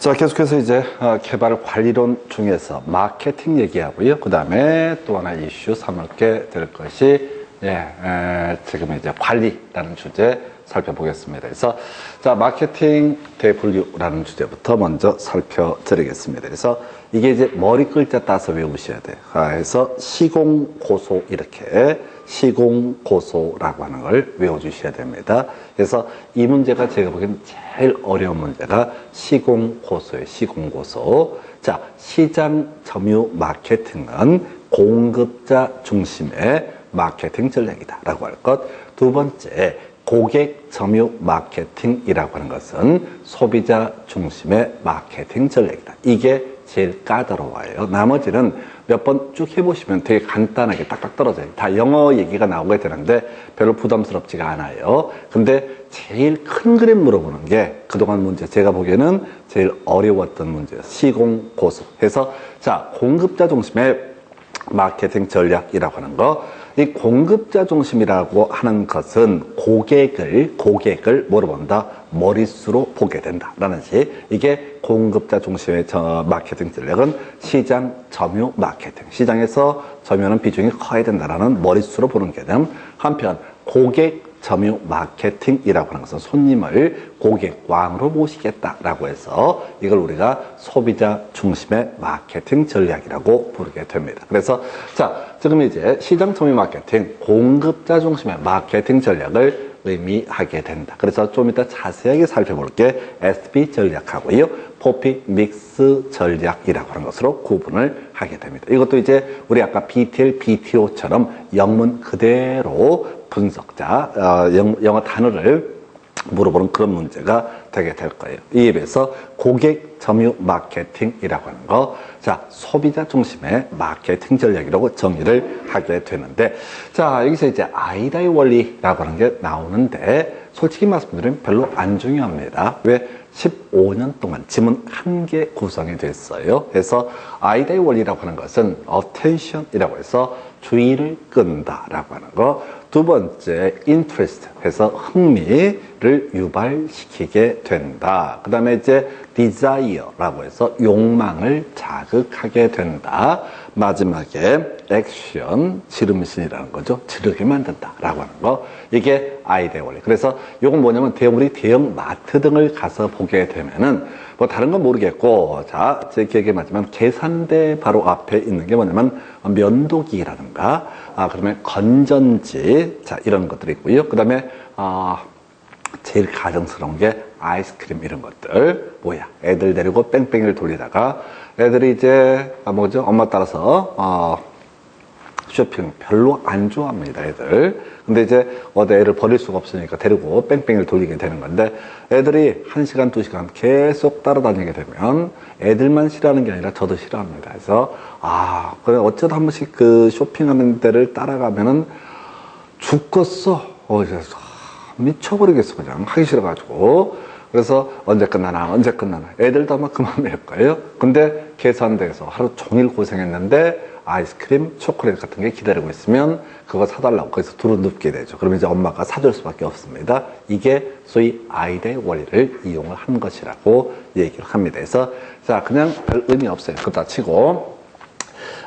자, 계속해서 이제 개발 관리론 중에서 마케팅 얘기하고요. 그 다음에 또 하나 이슈 삼을게 될 것이 지금 이제 관리라는 주제 살펴보겠습니다. 그래서 자, 마케팅 대분류라는 주제부터 먼저 살펴드리겠습니다. 그래서 이게 이제 머리 글자 따서 외우셔야 돼요. 그래서 시공고소 이렇게 시공고소라고 하는 걸 외워주셔야 됩니다. 그래서 이 문제가 제가 보기엔 제일 어려운 문제가 시공고소예요. 시공고소. 자, 시장 점유 마케팅은 공급자 중심의 마케팅 전략이다 라고 할 것. 두 번째, 고객 점유 마케팅이라고 하는 것은 소비자 중심의 마케팅 전략이다. 이게 제일 까다로워요. 나머지는 몇 번 쭉 해보시면 되게 간단하게 딱딱 떨어져요. 다 영어 얘기가 나오게 되는데 별로 부담스럽지가 않아요. 근데 제일 큰 그림 물어보는 게 그동안 문제, 제가 보기에는 제일 어려웠던 문제예요. 시공고소 해서 자, 공급자 중심의 마케팅 전략이라고 하는 거. 이 공급자 중심이라고 하는 것은 고객을 뭐로 본다? 머릿수로 보게 된다라는 식. 이게 공급자 중심의 마케팅 전략은 시장 점유 마케팅. 시장에서 점유하는 비중이 커야 된다라는 머릿수로 보는 개념. 한편 고객 점유 마케팅이라고 하는 것은 손님을 고객왕으로 모시겠다라고 해서 이걸 우리가 소비자 중심의 마케팅 전략이라고 부르게 됩니다. 그래서 자, 지금 이제 시장 점유 마케팅, 공급자 중심의 마케팅 전략을 의미하게 된다. 그래서 좀 이따 자세하게 살펴볼게 SB 전략하고요. 포피 믹스 전략이라고 하는 것으로 구분을 하게 됩니다. 이것도 이제 우리 아까 BTL, BTO처럼 영문 그대로 분석자, 영어 단어를 물어보는 그런 문제가 되게 될 거예요. 이에 비해서 고객 점유 마케팅이라고 하는 거, 자, 소비자 중심의 마케팅 전략이라고 정의를 하게 되는데, 자, 여기서 이제 아이다의 원리라고 하는 게 나오는데, 솔직히 말씀드리면 별로 안 중요합니다. 왜? 15년 동안 지문 한 개 구성이 됐어요. 그래서 아이다의 원리라고 하는 것은 attention이라고 해서 주의를 끈다라고 하는 거. 두 번째, interest 해서 흥미를 유발시키게 된다. 그 다음에 이제 desire라고 해서 욕망을 자극하게 된다. 마지막에 action, 지름신이라는 거죠. 지르게 만든다라고 하는 거. 이게 아이다의 원리. 그래서 이건 뭐냐면 우리 대형 마트 등을 가서 보게 되면은 뭐 다른 건 모르겠고, 자, 제 기억에 맞지만 계산대 바로 앞에 있는 게 뭐냐면 면도기라든가, 그러면 건전지, 자, 이런 것들이 있고요. 그 다음에, 제일 가정스러운 게 아이스크림 이런 것들. 뭐야, 애들 데리고 뺑뺑이를 돌리다가 애들이 이제, 뭐죠? 엄마 따라서, 쇼핑 별로 안 좋아합니다, 애들. 근데 이제 어디 애를 버릴 수가 없으니까 데리고 뺑뺑이를 돌리게 되는 건데, 애들이 1시간, 2시간 계속 따라다니게 되면 애들만 싫어하는 게 아니라 저도 싫어합니다. 그래서, 그래, 어쩌다 한 번씩 그 쇼핑하는 데를 따라가면은 죽겠어. 미쳐버리겠어, 그냥. 하기 싫어가지고. 그래서 언제 끝나나. 애들도 아마 그만 낼 거예요. 근데 계산대에서 하루 종일 고생했는데 아이스크림, 초콜릿 같은 게 기다리고 있으면 그거 사달라고 거기서 두루눕게 되죠. 그러면 이제 엄마가 사줄 수밖에 없습니다. 이게 소위 아이다의 원리를 이용을 한 것이라고 얘기를 합니다. 그래서 자, 그냥 별 의미 없어요. 그거 다 치고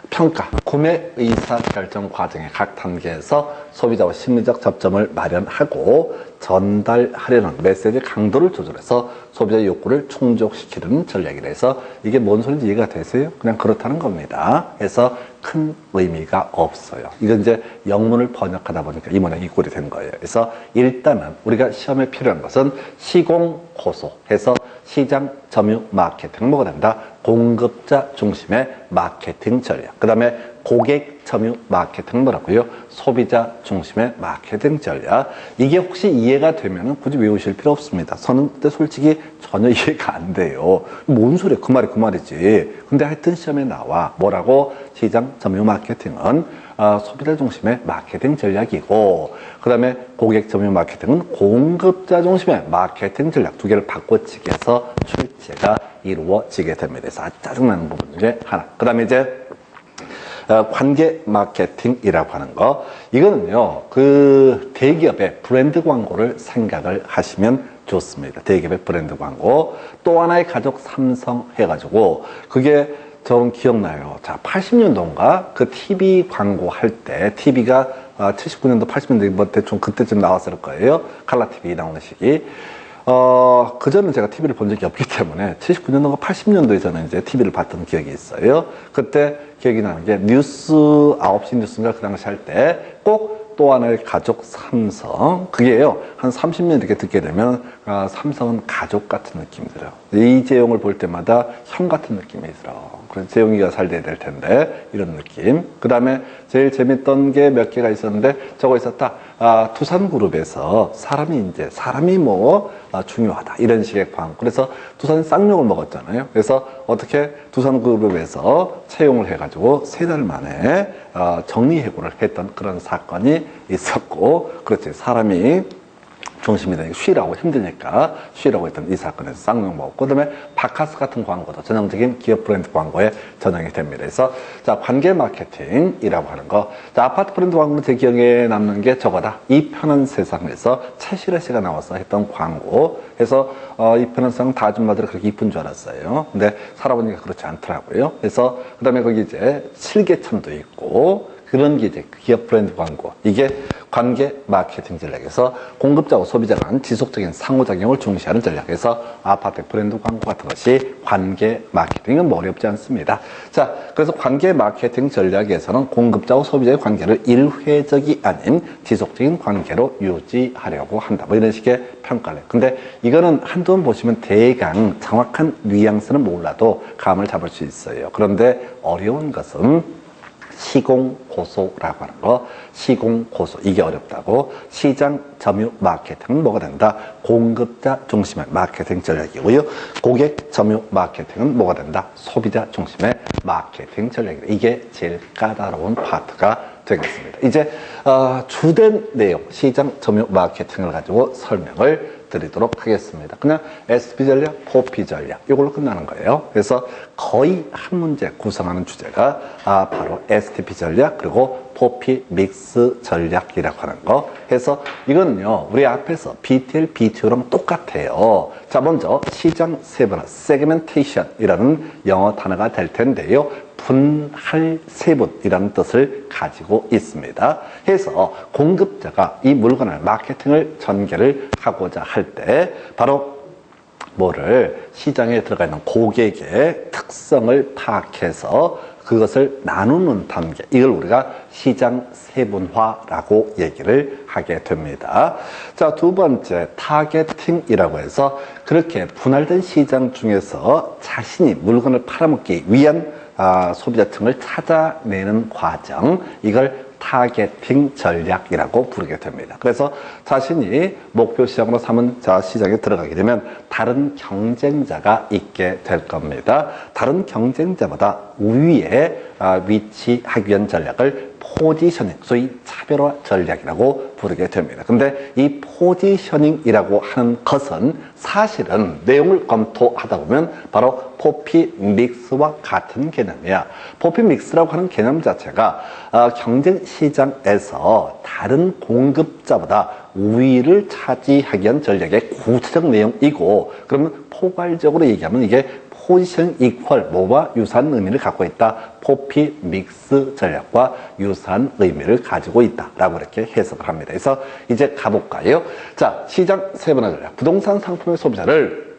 평가, 구매 의사 결정 과정의 각 단계에서 소비자와 심리적 접점을 마련하고 전달하려는 메시지 강도를 조절해서 소비자 욕구를 충족시키는 전략이라 해서 이게 뭔 소리인지 이해가 되세요? 그냥 그렇다는 겁니다. 그래서 큰 의미가 없어요. 이건 이제 영문을 번역하다 보니까 이 모양이 꼴이 된 거예요. 그래서 일단은 우리가 시험에 필요한 것은 시공고소 해서 시장 점유 마케팅을 뭐가 된다? 공급자 중심의 마케팅 전략. 그 다음에 고객 점유 마케팅 뭐라고요? 소비자 중심의 마케팅 전략. 이게 혹시 이해가 되면 굳이 외우실 필요 없습니다. 저는 그때 솔직히 전혀 이해가 안 돼요. 뭔 소리야? 그 말이 그 말이지. 근데 하여튼 시험에 나와. 뭐라고? 시장 점유 마케팅은 소비자 중심의 마케팅 전략이고, 그 다음에 고객 점유 마케팅은 공급자 중심의 마케팅 전략. 두 개를 바꿔치기 해서 출제가 이루어지게 됩니다. 그래서 아주 짜증나는 부분 중에 하나. 그 다음에 이제 관계 마케팅이라고 하는 거. 이거는요, 그 대기업의 브랜드 광고를 생각을 하시면 줬습니다. 대기업의 브랜드 광고. 또 하나의 가족 삼성 해가지고 그게 저는 기억나요. 자, 80년도인가 그 TV 광고 할 때 TV가 79년도 80년도 뭐 대충 그때쯤 나왔을 거예요. 칼라 TV 나오는 시기. 그전은 제가 TV를 본 적이 없기 때문에 79년도가 80년도에 저는 이제 TV를 봤던 기억이 있어요. 그때 기억이 나는 게 뉴스 9시 뉴스인가 그 당시 할 때 꼭 또 하나의 가족 삼성 그게요 한 30년 이렇게 듣게 되면 삼성은 가족 같은 느낌이 들어요. 이재용을 볼 때마다 형 같은 느낌이 들어. 그래서 재용이가 잘 돼야 될 텐데 이런 느낌. 그 다음에 제일 재밌던 게 몇 개가 있었는데 저거 있었다. 두산그룹에서 사람이 뭐 중요하다 이런 식의 광고. 그래서 두산이 쌍욕을 먹었잖아요. 그래서 어떻게 두산그룹에서 채용을 해가지고 3달 만에 정리해고를 했던 그런 사건이 있었고, 그렇지 사람이 중심이 되니까 쉬라고 힘드니까 쉬라고 했던 이 사건에서 쌍욕 먹었고, 그 다음에 바카스 같은 광고도 전형적인 기업 브랜드 광고에 전형이 됩니다. 그래서 자, 관계 마케팅이라고 하는 거. 자, 아파트 브랜드 광고는 제 기억에 남는 게 저거다. 이 편한 세상에서 최실혜 씨가 나와서 했던 광고. 그래서 이 편한 세상 다 아줌마들이 그렇게 이쁜 줄 알았어요. 근데 살아보니까 그렇지 않더라고요. 그래서 그 다음에 거기 이제 실개천도 있고 그런 게 이제 기업 브랜드 광고. 이게 관계 마케팅 전략에서 공급자와 소비자 간 지속적인 상호작용을 중시하는 전략에서 아파트 브랜드 광고 같은 것이 관계 마케팅은 뭐 어렵지 않습니다. 자, 그래서 관계 마케팅 전략에서는 공급자와 소비자의 관계를 일회적이 아닌 지속적인 관계로 유지하려고 한다. 뭐 이런 식의 평가를 해요. 근데 이거는 한두 번 보시면 대강 정확한 뉘앙스는 몰라도 감을 잡을 수 있어요. 그런데 어려운 것은 시공고소라고 하는 거. 시공고소 이게 어렵다고. 시장 점유 마케팅은 뭐가 된다? 공급자 중심의 마케팅 전략이고요. 고객 점유 마케팅은 뭐가 된다? 소비자 중심의 마케팅 전략이다. 이게 제일 까다로운 파트가 되겠습니다. 이제 주된 내용 시장 점유 마케팅을 가지고 설명을 드리도록 하겠습니다. 그냥 SP 전략, 포피 전략 이걸로 끝나는 거예요. 그래서 거의 한 문제 구성하는 주제가 바로 STP 전략 그리고 포피 믹스 전략이라고 하는 거. 해서 이거는요 우리 앞에서 BTL, BTO랑 똑같아요. 자, 먼저 시장 세분화, 세그멘테이션이라는 영어 단어가 될 텐데요. 분할 세분이라는 뜻을 가지고 있습니다. 해서 공급자가 이 물건을 마케팅을 전개를 하고자 할 때 바로 뭐를 시장에 들어가 있는 고객의 특성을 파악해서 그것을 나누는 단계, 이걸 우리가 시장 세분화라고 얘기를 하게 됩니다. 자, 두 번째 타겟팅이라고 해서 그렇게 분할된 시장 중에서 자신이 물건을 팔아먹기 위한 소비자층을 찾아내는 과정, 이걸 타겟팅 전략이라고 부르게 됩니다. 그래서 자신이 목표 시장으로 삼은 시장에 들어가게 되면 다른 경쟁자가 있게 될 겁니다. 다른 경쟁자보다 우위에 위치하기 위한 전략을 포지셔닝, 소위 차별화 전략이라고 부르게 됩니다. 근데 이 포지셔닝이라고 하는 것은 사실은 내용을 검토하다 보면 바로 포피 믹스와 같은 개념이야. 포피 믹스라고 하는 개념 자체가 경쟁 시장에서 다른 공급자보다 우위를 차지하기 위한 전략의 구체적 내용이고, 그러면 포괄적으로 얘기하면 이게 포지션 이퀄, 뭐와 유사한 의미를 갖고 있다. 포피 믹스 전략과 유사한 의미를 가지고 있다라고 이렇게 해석을 합니다. 그래서 이제 가볼까요? 자, 시장 세분화 전략. 부동산 상품의 소비자를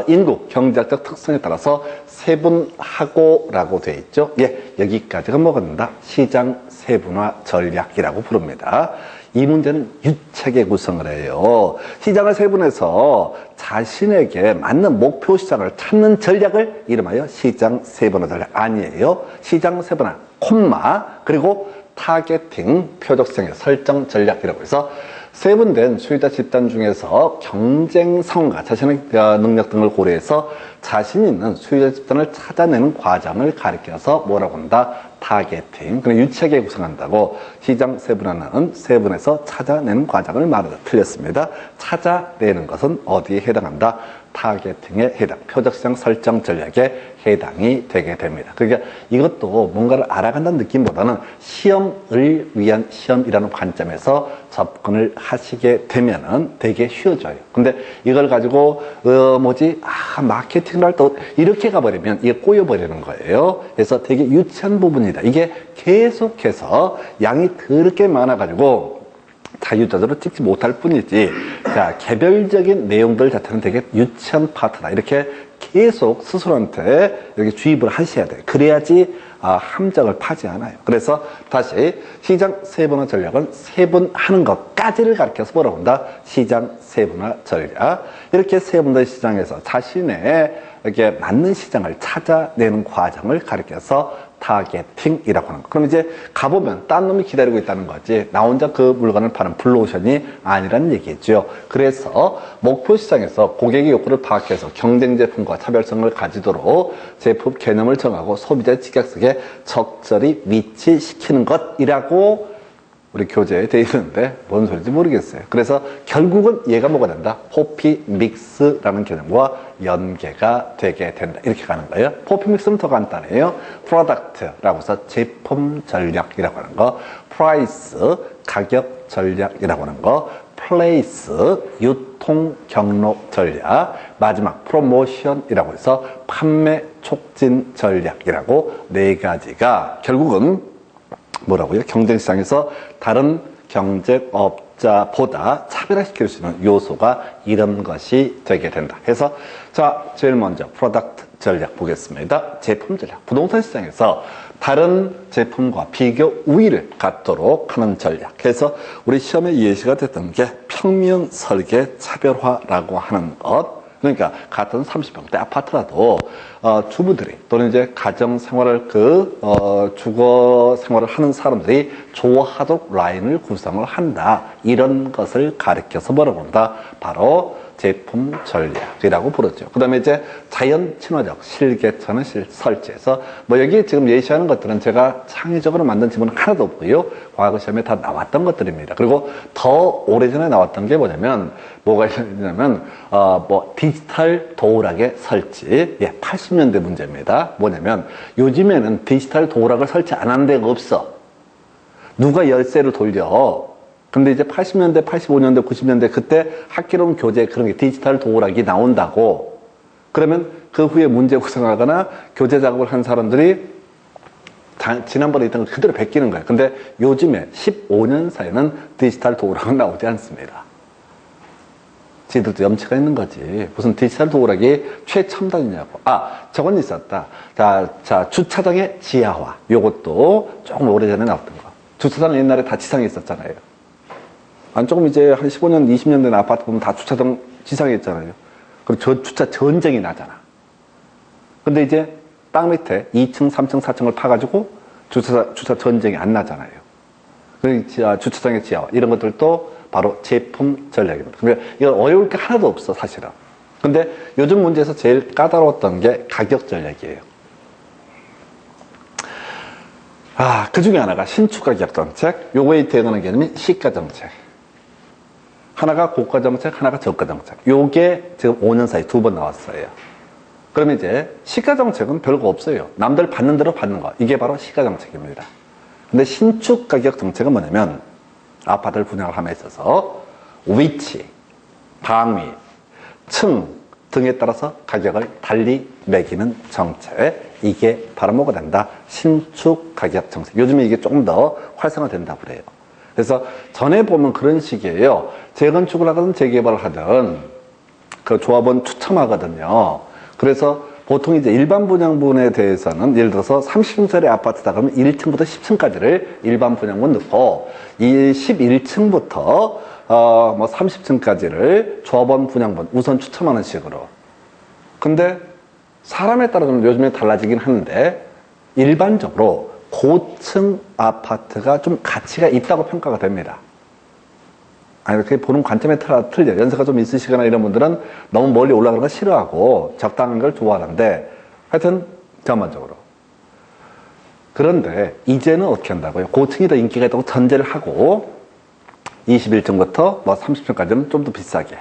인구, 경제학적 특성에 따라서 세분하고라고 되어 있죠. 예, 여기까지가 뭐가 된다? 시장 세분화 전략이라고 부릅니다. 이 문제는 유책의 구성을 해요. 시장을 세분해서 자신에게 맞는 목표 시장을 찾는 전략을 이름하여 시장 세분화 전략 아니에요. 시장 세분화, 콤마, 그리고 타겟팅, 표적성의 설정 전략이라고 해서 세분된 수요자 집단 중에서 경쟁성과 자신의 능력 등을 고려해서 자신 있는 수요자 집단을 찾아내는 과정을 가리켜서 뭐라고 한다? 타겟팅. 그냥 유치하게 구성한다고 시장 세분화는 세분에서 찾아내는 과정을 말하다. 틀렸습니다. 찾아내는 것은 어디에 해당한다? 타겟팅에 해당, 표적시장 설정 전략에 해당이 되게 됩니다. 그러니까 이것도 뭔가를 알아간다는 느낌보다는 시험을 위한 시험이라는 관점에서 접근을 하시게 되면은 되게 쉬워져요. 근데 이걸 가지고 마케팅을 할 때 이렇게 가버리면 이게 꼬여버리는 거예요. 그래서 되게 유치한 부분이다. 이게 계속해서 양이 더럽게 많아가지고 자유자재로 찍지 못할 뿐이지, 자, 개별적인 내용들 자체는 되게 유치한 파트다. 이렇게 계속 스스로한테 이렇게 주입을 하셔야 돼요. 그래야지 함정을 파지 않아요. 그래서 다시 시장 세분화 전략은 세분하는 것까지를 가르쳐서 뭐라고 한다? 시장 세분화 전략. 이렇게 세분화 시장에서 자신의 이렇게 맞는 시장을 찾아내는 과정을 가르쳐서 타겟팅이라고 하는 거. 그럼 이제 가보면 딴 놈이 기다리고 있다는 거지, 나 혼자 그 물건을 파는 블루오션이 아니라는 얘기죠. 그래서 목표 시장에서 고객의 욕구를 파악해서 경쟁 제품과 차별성을 가지도록 제품 개념을 정하고 소비자의 직약 속에 적절히 위치시키는 것이라고 우리 교재에 되어 있는데 뭔 소리인지 모르겠어요. 그래서 결국은 얘가 뭐가 된다? 포피 믹스라는 개념과 연계가 되게 된다. 이렇게 가는 거예요. 포피 믹스는 더 간단해요. 프로덕트라고 해서 제품 전략이라고 하는 거, 프라이스 가격 전략이라고 하는 거, 플레이스 유통 경로 전략, 마지막 프로모션이라고 해서 판매 촉진 전략이라고 네 가지가 결국은 뭐라고요? 경쟁시장에서 다른 경쟁업자보다 차별화시킬 수 있는 요소가 이런 것이 되게 된다. 해서 자, 제일 먼저 프로덕트 전략 보겠습니다. 제품 전략. 부동산 시장에서 다른 제품과 비교 우위를 갖도록 하는 전략. 그래서 우리 시험에 예시가 됐던 게 평면 설계 차별화라고 하는 것. 그러니까 같은 30평대 아파트라도 주부들이 또는 이제 가정 생활을 주거 생활을 하는 사람들이 좋아하도록 라인을 구성을 한다. 이런 것을 가리켜서 뭐라고 한다? 바로 제품 전략이라고 부르죠. 그 다음에 이제 자연 친화적 실개천을 설치해서 여기 지금 예시하는 것들은 제가 창의적으로 만든 지문은 하나도 없고요. 과거 시험에 다 나왔던 것들입니다. 그리고 더 오래전에 나왔던 게 뭐냐면 디지털 도어락의 설치. 80년대 문제입니다. 뭐냐면 요즘에는 디지털 도어락을 설치 안 하는 데가 없어. 누가 열쇠를 돌려. 근데 이제 80년대, 85년대, 90년대 그때 학기론 교재에 그런 게 디지털 도어락이 나온다고. 그러면 그 후에 문제 구성하거나 교재 작업을 한 사람들이 지난번에 있던 걸 그대로 베끼는 거예요. 근데 요즘에 15년 사이에는 디지털 도어락은 나오지 않습니다. 지들도 염치가 있는 거지. 무슨 디지털 도어락이 최첨단이냐고. 저건 있었다. 자, 주차장의 지하화. 요것도 조금 오래전에 나왔던 거. 주차장은 옛날에 다 지상에 있었잖아요. 조금 이제 한 15년, 20년 된 아파트 보면 다 주차장 지상에 있잖아요. 그럼 저 주차 전쟁이 나잖아. 근데 이제 땅 밑에 2층, 3층, 4층을 파가지고 주차 전쟁이 안 나잖아요. 주차장의 지하화. 이런 것들도 바로 제품 전략입니다. 그러니까 이거 어려울 게 하나도 없어, 사실은. 근데 요즘 문제에서 제일 까다로웠던 게 가격 전략이에요. 그 중에 하나가 신축 가격 정책, 요거에 대응하는 개념이 시가 정책. 하나가 고가 정책, 하나가 저가 정책. 요게 지금 5년 사이 2번 나왔어요. 그러면 이제 시가 정책은 별거 없어요. 남들 받는 대로 받는 거. 이게 바로 시가 정책입니다. 근데 신축 가격 정책은 뭐냐면 아파트를 분양을 함에 있어서 위치, 방위, 층 등에 따라서 가격을 달리 매기는 정책. 이게 바로 뭐가 된다? 신축 가격 정책. 요즘에 이게 조금 더 활성화된다고 그래요. 그래서 전에 보면 그런 식이에요. 재건축을 하든 재개발을 하든 그 조합원 추첨하거든요. 그래서 보통 이제 일반 분양분에 대해서는 예를 들어서 30층짜리 아파트다 그러면 1층부터 10층까지를 일반 분양분 넣고 이 11층부터 30층까지를 조합원 분양분 우선 추첨하는 식으로. 근데 사람에 따라 좀 요즘에 달라지긴 하는데 일반적으로 고층 아파트가 좀 가치가 있다고 평가가 됩니다. 이렇게 보는 관점에 틀려. 연세가 좀 있으시거나 이런 분들은 너무 멀리 올라가는 거 싫어하고 적당한 걸 좋아하는데 하여튼 전반적으로. 그런데 이제는 어떻게 한다고요? 고층이 더 인기가 있다고 전제를 하고 21층부터 뭐 30층까지는 좀 더 비싸게,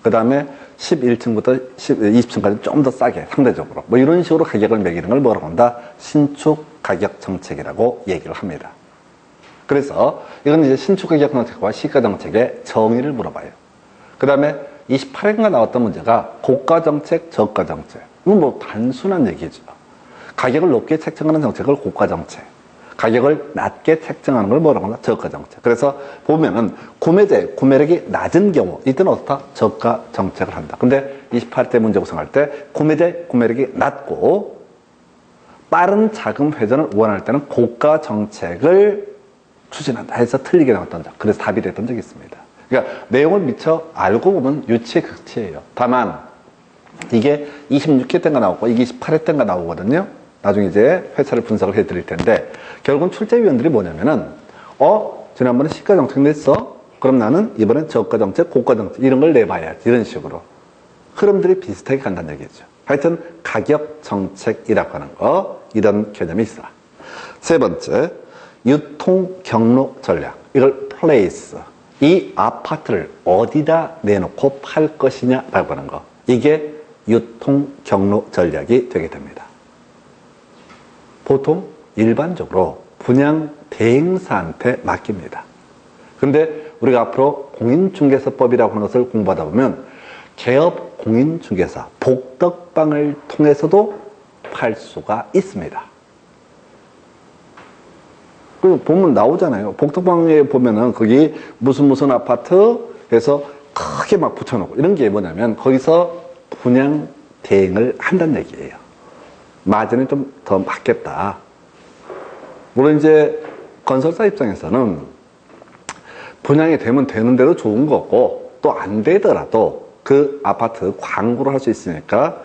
그 다음에 11층부터 20층까지 좀 더 싸게 상대적으로 뭐 이런 식으로 가격을 매기는 걸 뭐라고 한다? 신축 가격 정책이라고 얘기를 합니다. 그래서 이건 이제 신축 가격 정책과 시가 정책의 정의를 물어봐요. 그 다음에 28회가 나왔던 문제가 고가 정책, 저가 정책. 이건 뭐 단순한 얘기죠. 가격을 높게 책정하는 정책을 고가 정책, 가격을 낮게 책정하는 걸 뭐라고 하나? 저가 정책. 그래서 보면은 구매력이 낮은 경우 이때는 어떻다? 저가 정책을 한다. 근데 28대 문제 구성할 때 구매력이 낮고 빠른 자금 회전을 원할 때는 고가 정책을 추진한다 해서 틀리게 나왔던 점. 그래서 답이 됐던 적이 있습니다. 그러니까 내용을 미처 알고 보면 유치극치예요. 다만 이게 26회 때가 나오고 이게 28회 때가 나오거든요. 나중에 이제 회차를 분석을 해드릴 텐데 결국은 출제위원들이 뭐냐면은 지난번에 시가 정책 냈어? 그럼 나는 이번엔 저가 정책, 고가 정책 이런 걸 내봐야지. 이런 식으로 흐름들이 비슷하게 간다는 얘기죠. 하여튼 가격 정책이라고 하는 거, 이런 개념이 있어. 세 번째, 유통 경로 전략. 이걸 플레이스. 이 아파트를 어디다 내놓고 팔 것이냐라고 하는 거. 이게 유통 경로 전략이 되게 됩니다. 보통 일반적으로 분양 대행사한테 맡깁니다. 근데 우리가 앞으로 공인중개사법이라고 하는 것을 공부하다 보면 개업 공인중개사, 복덕방을 통해서도 팔 수가 있습니다. 그 보면 나오잖아요. 복덕방에 보면은 거기 무슨 아파트 해서 크게 막 붙여놓고 이런 게 뭐냐면 거기서 분양 대행을 한다는 얘기예요. 마진이 좀 더 맞겠다. 물론 이제 건설사 입장에서는 분양이 되면 되는데도 좋은 거고 또 안 되더라도 그 아파트 광고를 할 수 있으니까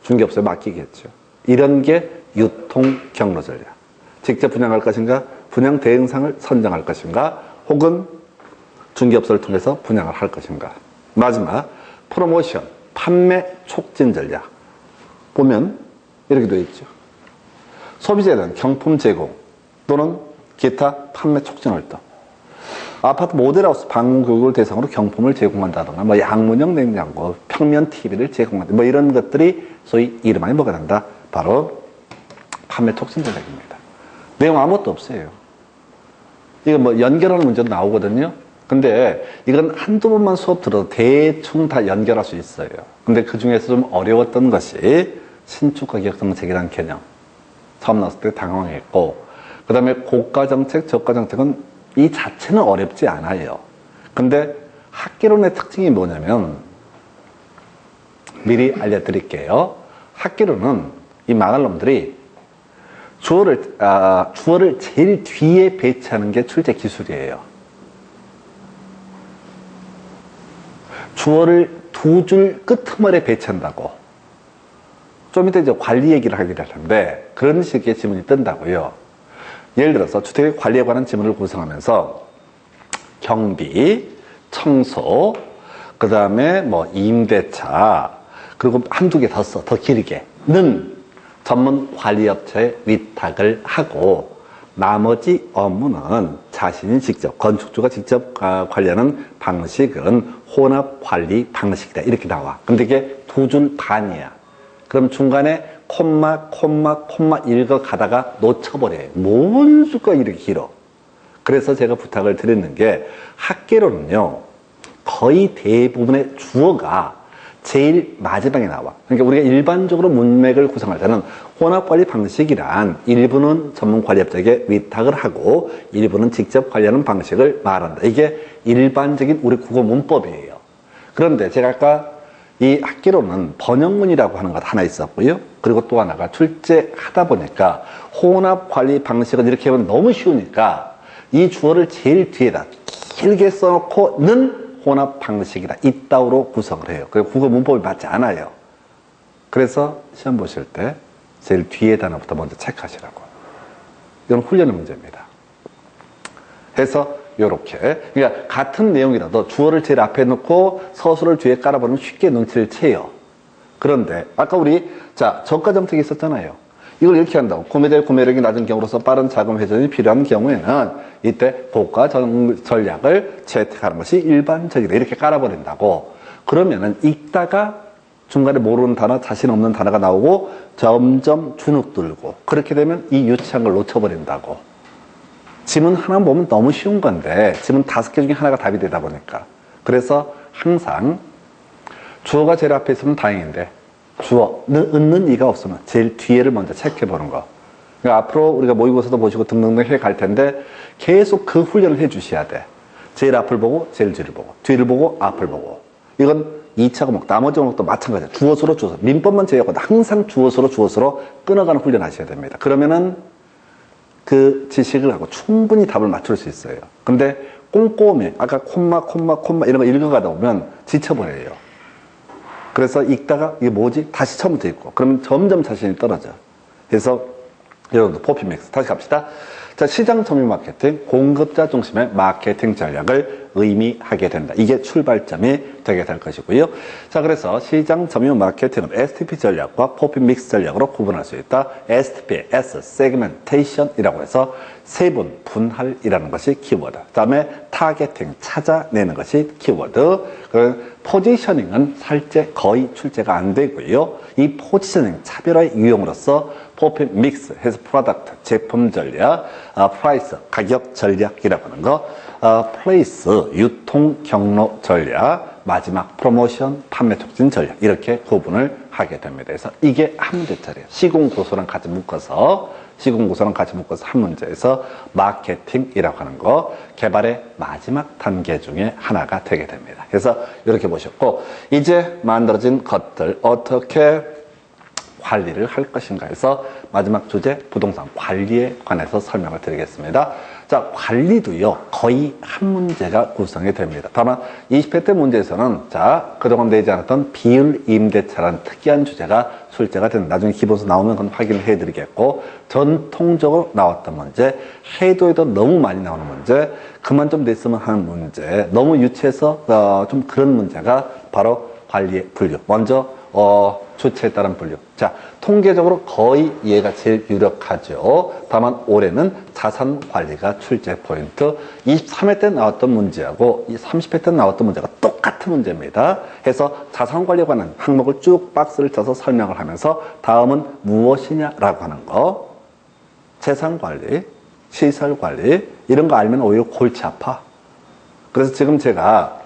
중개업소에 맡기겠죠. 이런 게 유통 경로 전략. 직접 분양할 것인가, 분양 대행상을 선정할 것인가, 혹은 중개업소를 통해서 분양을 할 것인가. 마지막 프로모션, 판매 촉진 전략. 보면 이렇게 되어 있죠. 소비자에 대한 경품 제공 또는 기타 판매 촉진 활동. 아파트 모델하우스 방문 교육을 대상으로 경품을 제공한다거나 뭐 양문형 냉장고, 평면 TV를 제공한다. 뭐 이런 것들이 소위 이름하여 뭐가 된다? 바로 판매 촉진 전략입니다. 내용 아무것도 없어요. 이거 뭐 연결하는 문제도 나오거든요. 근데 이건 한두 번만 수업 들어도 대충 다 연결할 수 있어요. 근데 그 중에서 좀 어려웠던 것이 신축 가격 정책이라는 개념. 처음 나왔을 때 당황했고, 그 다음에 고가 정책, 저가 정책은 이 자체는 어렵지 않아요. 근데 학개론의 특징이 뭐냐면, 미리 알려드릴게요. 학개론은 이 망할 놈들이 주어를 제일 뒤에 배치하는 게 출제 기술이에요. 주어를 두 줄 끄트머리에 배치한다고. 좀 이따 이제 관리 얘기를 하게 될 텐데 그런 식의 지문이 뜬다고요. 예를 들어서 주택의 관리에 관한 지문을 구성하면서 경비, 청소, 그 다음에 뭐 임대차, 그리고 한두 개 더 써, 더 길게는 전문 관리업체에 위탁을 하고 나머지 업무는 자신이 직접, 건축주가 직접 관리하는 방식은 혼합관리 방식이다. 이렇게 나와. 근데 이게 두 줄 반이야. 그럼 중간에 콤마 읽어 가다가 놓쳐버려요. 뭔 수가 이렇게 길어. 그래서 제가 부탁을 드리는 게 학개론은요, 거의 대부분의 주어가 제일 마지막에 나와. 그러니까 우리가 일반적으로 문맥을 구성할 때는 혼합관리 방식이란 일부는 전문관리업자에게 위탁을 하고 일부는 직접 관리하는 방식을 말한다. 이게 일반적인 우리 국어 문법이에요. 그런데 제가 아까 이 학개론은 번역문이라고 하는 것 하나 있었고요. 그리고 또 하나가 출제하다 보니까 혼합관리 방식은 이렇게 하면 너무 쉬우니까 이 주어를 제일 뒤에다 길게 써놓고는 혼합 방식이다. 이따위로 구성을 해요. 그리고 국어 문법이 맞지 않아요. 그래서 시험 보실 때 제일 뒤에 단어부터 먼저 체크하시라고. 이건 훈련의 문제입니다. 해서 요렇게, 그러니까 같은 내용이라도 주어를 제일 앞에 놓고 서술을 뒤에 깔아버리면 쉽게 눈치를 채요. 그런데 아까 우리 저가 정책이 있었잖아요. 이걸 이렇게 한다고. 구매될 구매력이 낮은 경우로서 빠른 자금 회전이 필요한 경우에는 이때 고가 전략을 채택하는 것이 일반적이다. 이렇게 깔아버린다고. 그러면은 읽다가 중간에 모르는 단어, 자신 없는 단어가 나오고 점점 주눅 들고 그렇게 되면 이 유치한 걸 놓쳐버린다고. 지문 하나 보면 너무 쉬운 건데 지문 5개 중에 하나가 답이 되다 보니까. 그래서 항상 주어가 제일 앞에 있으면 다행인데 주어, 있는 이가 없으면 제일 뒤에를 먼저 체크해 보는 거. 그러니까 앞으로 우리가 모의고사도 보시고 등등등 해 갈 텐데 계속 그 훈련을 해 주셔야 돼. 제일 앞을 보고 제일 뒤를 보고 뒤를 보고 앞을 보고. 이건 2차 과목, 나머지 과목도 마찬가지야. 주어서로 주어서. 민법만 제외하고 항상 주어서로 끊어가는 훈련 하셔야 됩니다. 그러면은 그 지식을 하고 충분히 답을 맞출 수 있어요. 근데 꼼꼼히 아까 콤마 이런 거 읽어가다 보면 지쳐버려요. 그래서 읽다가 이게 뭐지? 다시 처음부터 읽고 그러면 점점 자신이 떨어져. 그래서 여러분들 포피맥스 다시 갑시다. 자, 시장 점유 마케팅, 공급자 중심의 마케팅 전략을 의미하게 된다. 이게 출발점이 되게 될 것이고요. 자, 그래서 시장 점유 마케팅은 STP 전략과 포피 믹스 전략으로 구분할 수 있다. STP, S, 세그멘테이션이라고 해서 세분, 분할이라는 것이 키워드. 그 다음에 타겟팅, 찾아내는 것이 키워드. 그 포지셔닝은 살제 거의 출제가 안 되고요. 이 포지셔닝, 차별화의 유형으로서 포피 믹스 해서 프로덕트, 제품 전략, 프라이스, 가격 전략이라고 하는 거, 플레이스, 유통 경로 전략, 마지막 프로모션, 판매 촉진 전략 이렇게 구분을 하게 됩니다. 그래서 이게 한 문제짜리예요. 시공고소랑 같이 묶어서 한 문제에서 마케팅이라고 하는 거 개발의 마지막 단계 중에 하나가 되게 됩니다. 그래서 이렇게 보셨고 이제 만들어진 것들 어떻게 관리를 할 것인가 해서 마지막 주제 부동산 관리에 관해서 설명을 드리겠습니다. 자, 관리도요 거의 한 문제가 구성이 됩니다. 다만 20회 때 문제에서는 자 그동안 내지 않았던 비율 임대차라는 특이한 주제가 출제가 됩니다. 나중에 기본서 나오면 그건 확인을 해드리겠고 전통적으로 나왔던 문제, 해도 너무 많이 나오는 문제, 그만 좀 냈으면 하는 문제, 너무 유치해서 좀 그런 문제가 바로 관리의 분류. 먼저 주체에 따른 분류. 자, 통계적으로 거의 얘가 제일 유력하죠. 다만 올해는 자산 관리가 출제 포인트. 23회 때 나왔던 문제하고 30회 때 나왔던 문제가 똑같은 문제입니다. 해서 자산 관리에 관한 항목을 쭉 박스를 쳐서 설명을 하면서 다음은 무엇이냐라고 하는 거. 재산 관리, 시설 관리 이런 거 알면 오히려 골치 아파. 그래서 지금 제가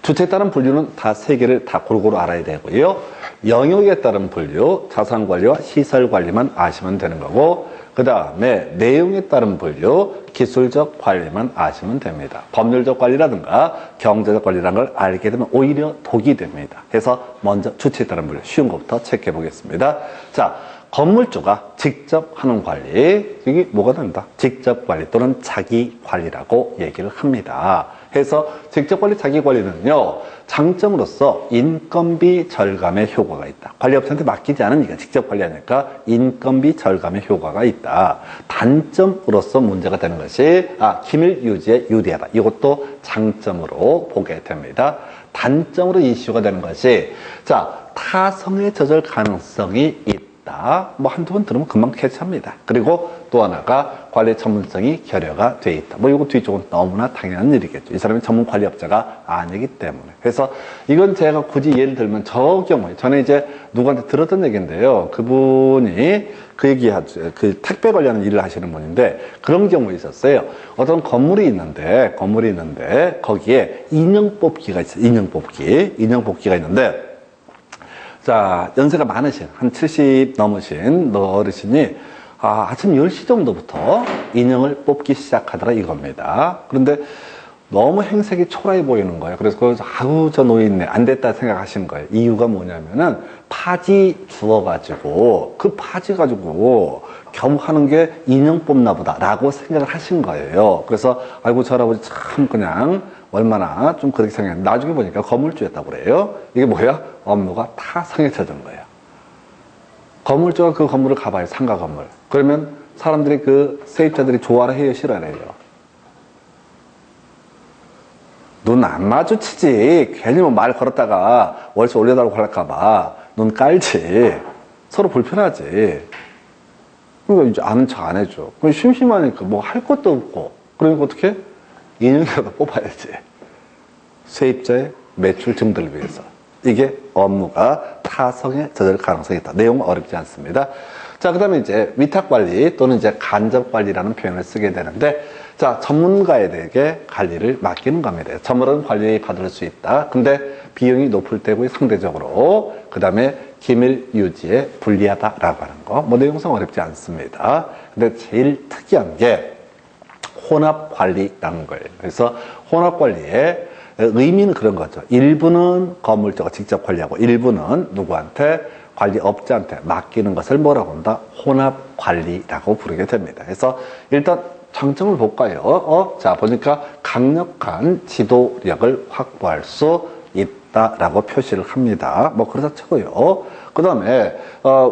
주체에 따른 분류는 다 3개를 다 골고루 알아야 되고요. 영역에 따른 분류, 자산관리와 시설관리만 아시면 되는 거고 그 다음에 내용에 따른 분류, 기술적 관리만 아시면 됩니다. 법률적 관리라든가 경제적 관리라는 걸 알게 되면 오히려 독이 됩니다. 그래서 먼저 주체에 따른 분류, 쉬운 것부터 체크해 보겠습니다. 자, 건물주가 직접 하는 관리, 이게 뭐가 된다? 직접 관리 또는 자기 관리라고 얘기를 합니다. 해서 직접 관리, 자기 관리는요, 장점으로서 인건비 절감의 효과가 있다. 관리업체한테 맡기지 않으니까 직접 관리하니까 인건비 절감의 효과가 있다. 단점으로서 문제가 되는 것이, 기밀 유지에 유리하다. 이것도 장점으로 보게 됩니다. 단점으로 이슈가 되는 것이, 자, 타성에 젖을 가능성이 있다. 뭐 한두 번 들으면 금방 캐치합니다. 그리고 또 하나가 관리 전문성이 결여가 돼 있다. 뭐 이거 뒤쪽은 너무나 당연한 일이겠죠. 이 사람이 전문 관리업자가 아니기 때문에. 그래서 이건 제가 굳이 예를 들면 저 경우에 전에 이제 누구한테 들었던 얘기인데요. 그분이 그 얘기하죠. 그 택배 관련 일을 하시는 분인데 그런 경우가 있었어요. 어떤 건물이 있는데 거기에 인형 뽑기가 있어요. 인형 뽑기가 있는데 자, 연세가 많으신, 한 70 넘으신 어르신이, 아침 10시 정도부터 인형을 뽑기 시작하더라 이겁니다. 그런데 너무 행색이 초라해 보이는 거예요. 그래서 아우, 저 노인네, 안 됐다 생각하시는 거예요. 이유가 뭐냐면은, 파지 주워가지고, 그 파지 가지고 겨우 하는 게 인형 뽑나 보다, 라고 생각을 하신 거예요. 그래서, 아이고, 저 할아버지 참 그냥, 얼마나 좀 그렇게 생각했는데 나중에 보니까 건물주였다고 그래요. 이게 뭐야? 업무가 타성에 젖은 거예요. 건물주가 그 건물을 가봐요. 상가 건물. 그러면 사람들이 그 세입자들이 좋아라 해요? 싫어라 해요? 눈 안 마주치지. 괜히 뭐 말 걸었다가 월세 올려달라고 할까봐 눈 깔지. 서로 불편하지. 그러니까 이제 아는 척 안 해줘. 그럼 심심하니까 뭐 할 것도 없고. 그러니까 어떻게? 인형이라도 뽑아야지. 세입자의 매출 증대를 위해서. 이게 업무가 타성에 젖을 가능성이 있다. 내용은 어렵지 않습니다. 자, 그 다음에 이제 위탁관리 또는 이제 간접관리라는 표현을 쓰게 되는데, 자, 전문가에게 관리를 맡기는 겁니다. 전문은 관리 받을 수 있다. 근데 비용이 높을 때고 상대적으로. 그 다음에 기밀 유지에 불리하다라고 하는 거. 뭐 내용상 어렵지 않습니다. 근데 제일 특이한 게 혼합관리라는 거예요. 그래서 혼합관리의 의미는 그런 거죠. 일부는 건물주가 직접 관리하고 일부는 누구한테? 관리업자한테 맡기는 것을 뭐라고 한다? 혼합관리라고 부르게 됩니다. 그래서 일단 장점을 볼까요? 자, 보니까 강력한 지도력을 확보할 수 있다라고 표시를 합니다. 뭐 그러다 치고요. 그 다음에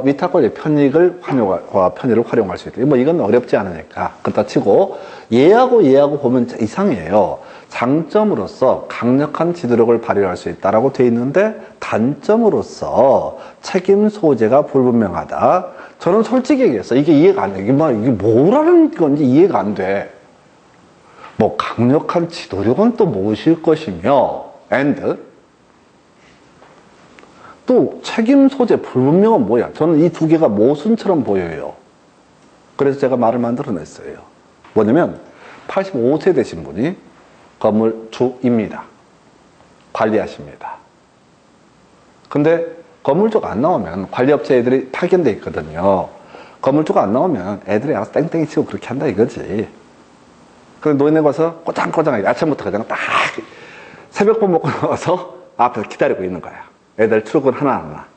위탁관리 편의를 활용할 수 있다. 뭐 이건 어렵지 않으니까 그렇다 치고 얘하고 보면 이상해요. 장점으로서 강력한 지도력을 발휘할 수 있다라고 돼 있는데 단점으로서 책임 소재가 불분명하다. 저는 솔직히 얘기해서 이게 이해가 안 돼. 이게 뭐라는 건지 이해가 안 돼. 뭐 강력한 지도력은 또 무엇일 것이며 and 또 책임 소재 불분명은 뭐야? 저는 이 두 개가 모순처럼 보여요. 그래서 제가 말을 만들어냈어요. 뭐냐면 85세 되신 분이 건물주입니다. 관리하십니다. 근데 건물주가 안 나오면 관리업체 애들이 파견돼 있거든요. 건물주가 안 나오면 애들이 알아서 땡땡이 치고 그렇게 한다 이거지. 그래서 노인네 가서 꼬장꼬장하게 아침부터 그냥 딱 새벽밥 먹고 나와서 앞에서 기다리고 있는 거야. 애들 출근 하나하나.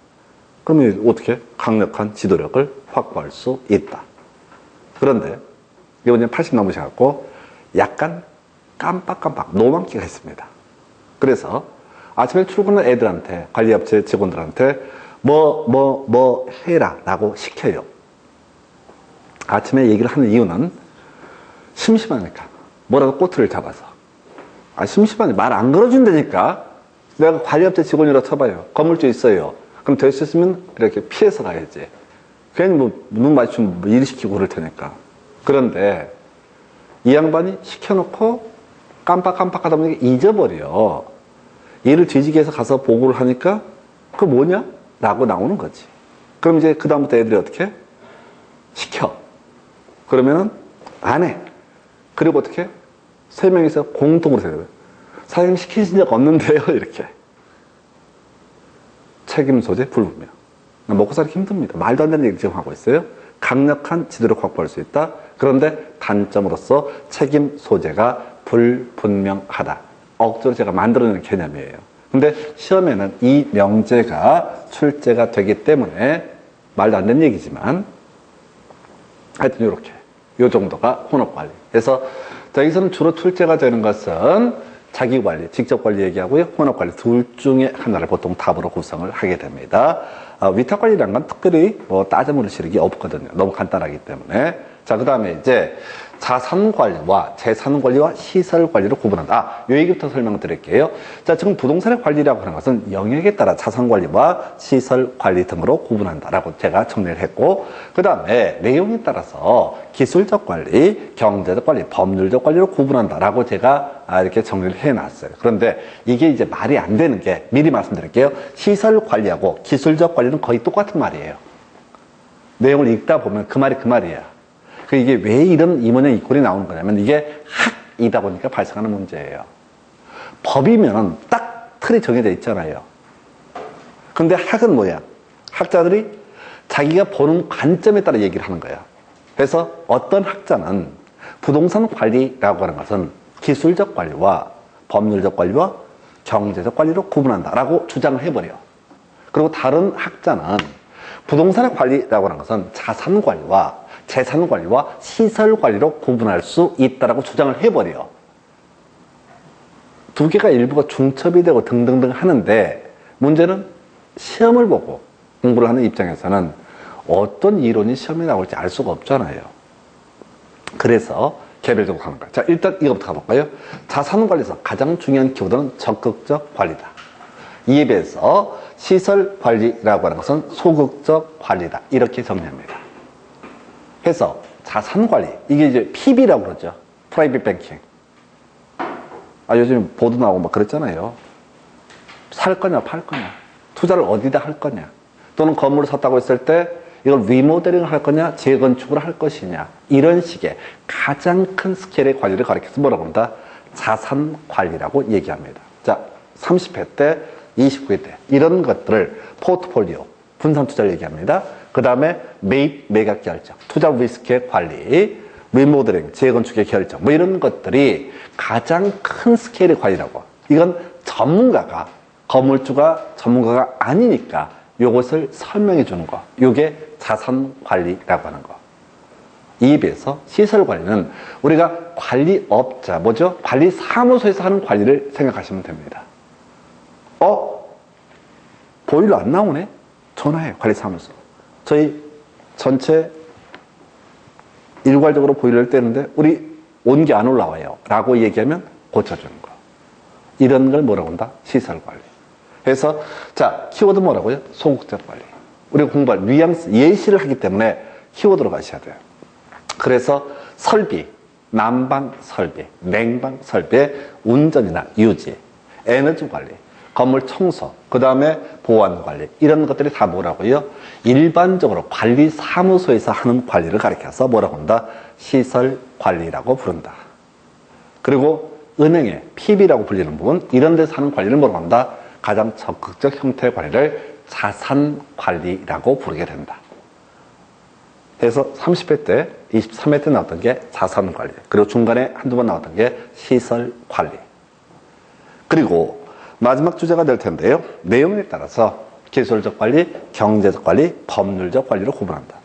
그러면 어떻게? 강력한 지도력을 확보할 수 있다. 그런데 이분이 80 넘으셔갖고 약간 깜빡깜빡 노망기가 있습니다. 그래서 아침에 출근한 애들한테 관리업체 직원들한테 뭐 해라 라고 시켜요. 아침에 얘기를 하는 이유는 심심하니까 뭐라도 꼬투리를 잡아서 심심하니 말 안 걸어준다니까. 내가 관리업체 직원이라고 쳐봐요. 건물주 있어요. 그럼 될 수 있으면 이렇게 피해서 가야지. 괜히 뭐 눈 마주치면 일 시키고 그럴 테니까. 그런데 이 양반이 시켜놓고 깜빡깜빡하다 보니까 잊어버려. 얘를 뒤지게 해서 가서 보고를 하니까 그거 뭐냐? 라고 나오는 거지. 그럼 이제 그 다음부터 애들이 어떻게? 시켜. 그러면은 안 해. 그리고 어떻게? 세 명이서 공통으로 해요. 사장님 시키신 적 없는데요. 이렇게. 책임 소재 불분명. 먹고 살기 힘듭니다. 말도 안 되는 얘기 지금 하고 있어요. 강력한 지도력 확보할 수 있다. 그런데 단점으로서 책임 소재가 불분명하다. 억지로 제가 만들어내는 개념이에요. 근데 시험에는 이 명제가 출제가 되기 때문에 말도 안 되는 얘기지만 하여튼 이렇게 이 정도가 혼합관리. 그래서 여기서는 주로 출제가 되는 것은 자기관리, 직접관리 얘기하고요. 혼합관리 둘 중에 하나를 보통 답으로 구성을 하게 됩니다. 위탁관리라는 건 특별히 뭐 따져 물을 일이 없거든요. 너무 간단하기 때문에. 자, 그 다음에 이제 자산관리와 재산관리와 시설관리를 구분한다. 이 얘기부터 설명드릴게요. 자, 지금 부동산의 관리라고 하는 것은 영역에 따라 자산관리와 시설관리 등으로 구분한다라고 제가 정리를 했고, 그 다음에 내용에 따라서 기술적 관리, 경제적 관리, 법률적 관리로 구분한다라고 제가 이렇게 정리를 해놨어요. 그런데 이게 이제 말이 안 되는 게 미리 말씀드릴게요. 시설관리하고 기술적 관리는 거의 똑같은 말이에요. 내용을 읽다 보면 그 말이 그 말이야. 이게 왜 이런 이문형 이꼴이 나오는 거냐면 이게 학이다 보니까 발생하는 문제예요. 법이면 딱 틀이 정해져 있잖아요. 근데 학은 뭐야? 학자들이 자기가 보는 관점에 따라 얘기를 하는 거야. 그래서 어떤 학자는 부동산 관리라고 하는 것은 기술적 관리와 법률적 관리와 경제적 관리로 구분한다라고 주장을 해버려. 그리고 다른 학자는 부동산의 관리라고 하는 것은 자산 관리와 재산 관리와 시설 관리로 구분할 수 있다라고 주장을 해버려. 두 개가 일부가 중첩이 되고 등등등 하는데 문제는 시험을 보고 공부를 하는 입장에서는 어떤 이론이 시험에 나올지 알 수가 없잖아요. 그래서 개별적으로 하는 거예요. 자, 일단 이거부터 가볼까요? 자산 관리에서 가장 중요한 키워드는 적극적 관리다. 이에 비해서 시설 관리라고 하는 것은 소극적 관리다. 이렇게 정리합니다. 그래서 자산 관리, 이게 이제 PB라고 그러죠. 프라이빗 뱅킹. 요즘 보도 나오고 막 그랬잖아요. 살 거냐, 팔 거냐, 투자를 어디다 할 거냐, 또는 건물을 샀다고 했을 때 이걸 리모델링을 할 거냐, 재건축을 할 것이냐, 이런 식의 가장 큰 스케일의 관리를 가리켜서 뭐라고 합니다? 자산 관리라고 얘기합니다. 자, 30회 때, 29회 때 이런 것들을 포트폴리오, 분산 투자를 얘기합니다. 그 다음에 매입, 매각 결정, 투자 리스크의 관리, 리모델링, 재건축의 결정, 뭐 이런 것들이 가장 큰 스케일의 관리라고. 이건 전문가가, 건물주가 전문가가 아니니까 요것을 설명해 주는 거. 요게 자산 관리라고 하는 거. 이에 비해서 시설 관리는 우리가 관리업자, 뭐죠? 관리 사무소에서 하는 관리를 생각하시면 됩니다. 보일러 안 나오네? 전화해요, 관리사무소. 저희 전체 일괄적으로 보일러를 떼는데 우리 온기 안 올라와요 라고 얘기하면 고쳐주는 거. 이런 걸 뭐라고 한다? 시설 관리. 그래서 자, 키워드 뭐라고요? 소극적 관리. 우리가 공부할 뉘앙스, 예시를 하기 때문에 키워드로 가셔야 돼요. 그래서 설비, 난방 설비, 냉방 설비의 운전이나 유지, 에너지 관리, 건물 청소, 그 다음에 보안 관리, 이런 것들이 다 뭐라고요? 일반적으로 관리 사무소에서 하는 관리를 가리켜서 뭐라고 한다? 시설 관리라고 부른다. 그리고 은행의 PB라고 불리는 부분, 이런 데서 하는 관리를 뭐라고 한다? 가장 적극적 형태의 관리를 자산 관리라고 부르게 된다. 그래서 30회 때, 23회 때 나왔던 게 자산 관리, 그리고 중간에 한두 번 나왔던 게 시설 관리. 그리고 마지막 주제가 될 텐데요. 내용에 따라서 기술적 관리, 경제적 관리, 법률적 관리로 구분한다.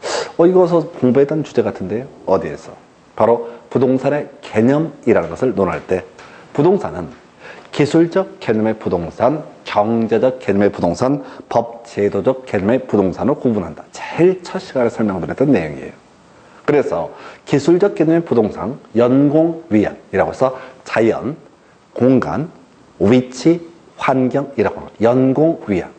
이것서 공부했던 주제 같은데요. 어디에서? 바로 부동산의 개념이라는 것을 논할 때 부동산은 기술적 개념의 부동산, 경제적 개념의 부동산, 법제도적 개념의 부동산을 구분한다. 제일 첫 시간에 설명드렸던 내용이에요. 그래서 기술적 개념의 부동산, 연공위안이라고 해서 자연, 공간, 위치, 환경이라고 합니다. 연공위안.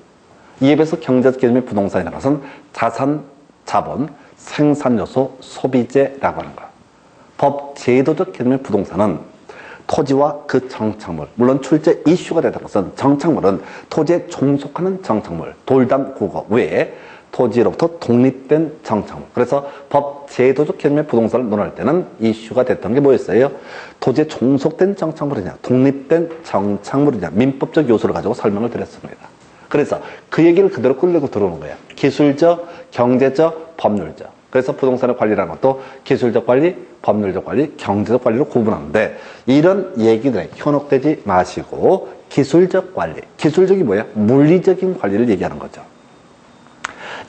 이에 비해서 경제적 개념의 부동산이라는 것은 자산, 자본, 생산요소, 소비재라고 하는 것. 법제도적 개념의 부동산은 토지와 그 정착물, 물론 출제 이슈가 되던 것은 정착물은 토지에 종속하는 정착물, 돌담 구거 외에 토지로부터 독립된 정착물. 그래서 법제도적 개념의 부동산을 논할 때는 이슈가 됐던 게 뭐였어요? 토지에 종속된 정착물이냐, 독립된 정착물이냐, 민법적 요소를 가지고 설명을 드렸습니다. 그래서 그 얘기를 그대로 끌고 들어오는 거예요. 기술적, 경제적, 법률적. 그래서 부동산의 관리라는 것도 기술적 관리, 법률적 관리, 경제적 관리로 구분하는데 이런 얘기들에 현혹되지 마시고 기술적 관리. 기술적이 뭐야? 물리적인 관리를 얘기하는 거죠.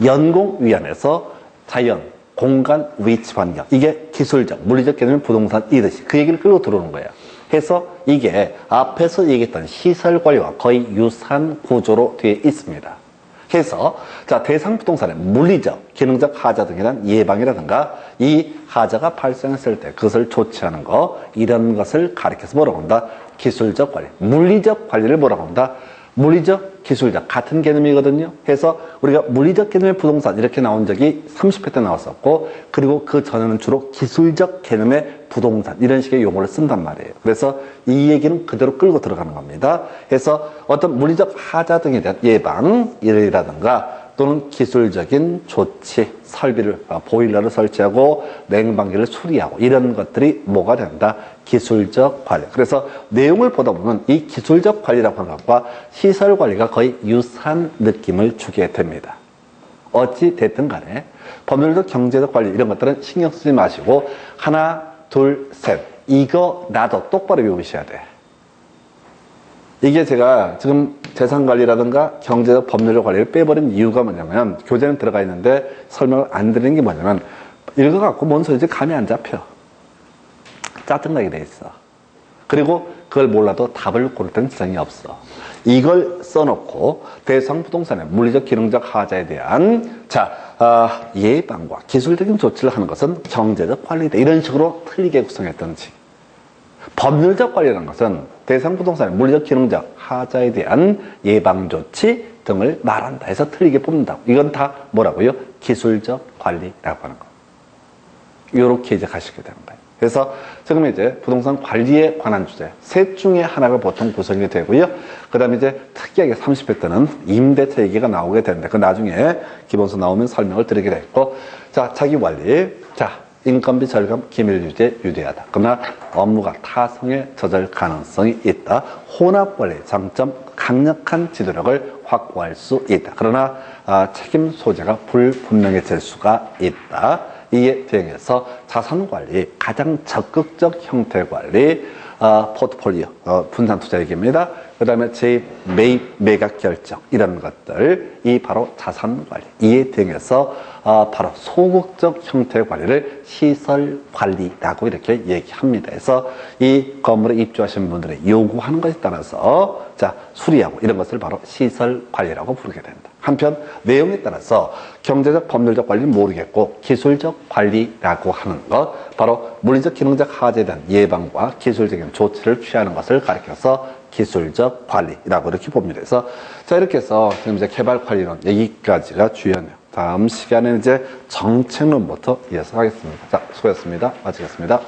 연공위안에서 자연, 공간, 위치, 환경. 이게 기술적, 물리적 개념의 부동산이듯이 그 얘기를 끌고 들어오는 거예요. 그래서 이게 앞에서 얘기했던 시설 관리와 거의 유사한 구조로 되어 있습니다. 그래서 자, 대상 부동산의 물리적, 기능적 하자 등에 대한 예방이라든가 이 하자가 발생했을 때 그것을 조치하는 거, 이런 것을 가리켜서 뭐라고 한다? 기술적 관리. 물리적 관리를 뭐라고 한다? 물리적, 기술적 같은 개념이거든요. 그래서 우리가 물리적 개념의 부동산 이렇게 나온 적이 30회 때 나왔었고, 그리고 그 전에는 주로 기술적 개념의 부동산 이런 식의 용어를 쓴단 말이에요. 그래서 이 얘기는 그대로 끌고 들어가는 겁니다. 그래서 어떤 물리적 하자 등에 대한 예방이라든가 또는 기술적인 조치, 설비를, 보일러를 설치하고 냉방기를 수리하고 이런 것들이 뭐가 된다? 기술적 관리. 그래서 내용을 보다 보면 이 기술적 관리라고 하는 것과 시설 관리가 거의 유사한 느낌을 주게 됩니다. 어찌 됐든 간에 법률적, 경제적 관리 이런 것들은 신경 쓰지 마시고 하나, 둘, 셋. 이거 나도 똑바로 외우셔야 돼. 이게 제가 지금 재산관리라든가 경제적 법률적 관리를 빼버린 이유가 뭐냐면 교재는 들어가 있는데 설명을 안 드리는 게 뭐냐면 읽어갖고 뭔 소리인지 감이 안 잡혀. 짜증나게 돼 있어. 그리고 그걸 몰라도 답을 고를 때는 지장이 없어. 이걸 써놓고 대상 부동산의 물리적 기능적 하자에 대한 예방과 기술적인 조치를 하는 것은 경제적 관리다. 이런 식으로 틀리게 구성했던지. 법률적 관리라는 것은 대상 부동산의 물리적 기능적 하자에 대한 예방 조치 등을 말한다 해서 틀리게 뽑는다. 이건 다 뭐라고요? 기술적 관리라고 하는 거. 이렇게 이제 가시게 되는 거예요. 그래서 지금 이제 부동산 관리에 관한 주제 셋 중에 하나가 보통 구성이 되고요. 그 다음에 이제 특이하게 30회 때는 임대차 얘기가 나오게 되는데 그 나중에 기본서 나오면 설명을 드리게 됐고, 자, 자기 관리. 자, 인건비 절감, 기밀 유지 유리하다. 그러나 업무가 타성에 젖을 가능성이 있다. 혼합 관리 장점, 강력한 지도력을 확보할 수 있다. 그러나 책임 소재가 불분명해질 수가 있다. 이에 대응해서 자산 관리, 가장 적극적 형태 관리, 포트폴리오, 분산 투자 얘기입니다. 그 다음에 재입, 매입, 매각 결정, 이런 것들, 이 바로 자산 관리. 이에 대응해서 바로 소극적 형태 관리를 시설 관리라고 이렇게 얘기합니다. 그래서 이 건물에 입주하신 분들의 요구하는 것에 따라서 자, 수리하고 이런 것을 바로 시설 관리라고 부르게 된다. 한편 내용에 따라서 경제적 법률적 관리는 모르겠고 기술적 관리라고 하는 것, 바로 물리적 기능적 하자에 대한 예방과 기술적인 조치를 취하는 것을 가리켜서 기술적 관리라고 이렇게 봅니다. 그래서 자, 이렇게 해서 지금 이제 개발 관리론 여기까지가 주요네요. 다음 시간에는 이제 정책론부터 이어서 하겠습니다. 자, 수고하셨습니다. 마치겠습니다.